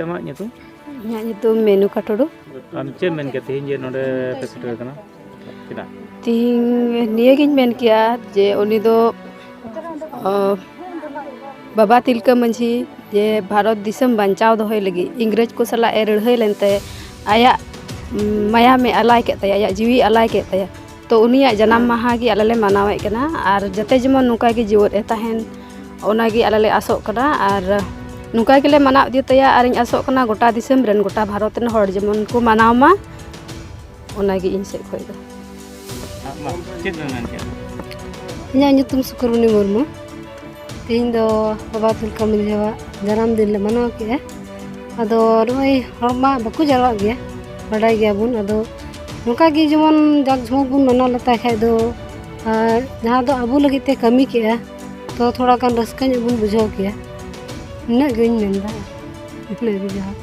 आमाग nyutum? ᱤᱧᱟᱹᱜ ᱧᱩᱛᱩᱢ ᱢᱮᱱᱩᱠᱟ ᱴᱩᱰᱩ। Am ᱪᱮᱫ ᱢᱮᱱ ᱠᱮᱫ ᱛᱮᱦᱮᱧ ᱡᱮ ᱱᱚᱰᱮ ᱯᱮ ᱥᱮᱴᱮर ᱟᱠᱟᱱᱟ? ᱪᱮᱫᱟᱜ? ᱛᱤᱦᱤᱧ ᱱᱤᱭᱟᱹᱜᱤᱧ ᱢᱮᱱ ᱠᱮᱜᱼᱟ ᱡᱮ ᱩᱱᱤ ᱫᱚ ᱵᱟᱵᱟ ᱛᱤᱞᱠᱟᱹ ᱢᱟᱹᱡᱷᱤ ᱡᱮ ᱵᱷᱟᱨᱚᱛ ᱫᱤᱥᱚᱢ ᱵᱟᱧᱪᱟᱣ ᱫᱚᱦᱚᱭ ᱞᱟᱹᱜᱤᱫ ᱤᱝᱨᱮᱡᱽ ᱠᱚ ᱥᱟᱞᱟᱜ ᱮ ᱞᱟᱹᱲᱦᱟᱹᱭ ᱞᱮᱱᱛᱮ ᱟᱭᱟᱜ ᱢᱟᱭᱟᱢᱮ ᱟᱞᱟᱭ ᱠᱮᱫ ᱛᱟᱭᱟ, ᱟᱭᱟᱜ ᱡᱤᱣᱤ ᱟᱞᱟᱭ ᱠᱮᱫ ᱛᱟᱭᱟ। तो उनियाग जन्म माहा गी आले ले मनावेद कना और जते जेमन नुका गी जीवन ए तहन ओनागी आले ले आसोग कना और नुका गिले मनाव दी तया और इन आसोग कना गोटा दिसम रेन गोटा भारत रेन हर जेमन को मनावमा ओनागी इन से खोय दो चेद मेन के इᱧᱟᱜ ᱧᱩᱛᱩᱢ ᱥᱩᱠᱨᱩᱱᱤ ᱢᱩᱨᱢᱩ। ᱛᱮᱦᱮᱧ ᱫᱚ ᱵᱟᱵᱟ ᱛᱤᱞᱠᱟᱹ ᱢᱟᱹᱡᱷᱤᱭᱟᱜ ᱡᱟᱱᱟᱢ ᱫᱤᱱ ᱞᱮ ᱢᱟᱱᱟᱣ ᱠᱮᱜᱼᱟ। ᱟᱫᱚ ᱱᱚᱜᱼᱚᱭ ᱦᱚᱲ ᱢᱟ ᱵᱟᱠᱚ ᱡᱟᱣᱨᱟᱜ ᱜᱮᱭᱟ, ᱵᱟᱰᱟᱭ ᱜᱮᱭᱟᱵᱚᱱ। ᱟᱫᱚ ᱱᱚᱝᱠᱟ ᱜᱮ ᱡᱮᱢᱚᱱ ᱡᱟᱠ ᱡᱷᱚᱢᱚᱠ ᱵᱚᱱ ᱢᱟᱱᱟᱣ ᱞᱮᱛᱟᱭ ᱠᱷᱟᱡ ᱫᱚ ᱡᱟᱦᱟᱸ ᱫᱚ ᱟᱵᱚ ᱞᱟᱹᱜᱤᱫ ᱛᱮ ᱠᱟᱹᱢᱤ ᱠᱮᱜᱼᱟ ᱛᱚ ᱛᱷᱚᱲᱟ ᱜᱟᱱ ᱨᱟᱹᱥᱠᱟᱹ ᱧᱚᱜ ᱵᱚᱱ ᱵᱩᱡᱷᱟᱹᱣ ᱠᱮᱭᱟ। ᱤᱱᱟᱹᱜ ᱜᱤᱧ ᱢᱮᱱᱫᱟ, ᱤᱱᱟᱹᱜ ᱜᱮ ᱡᱚᱦᱟᱨ।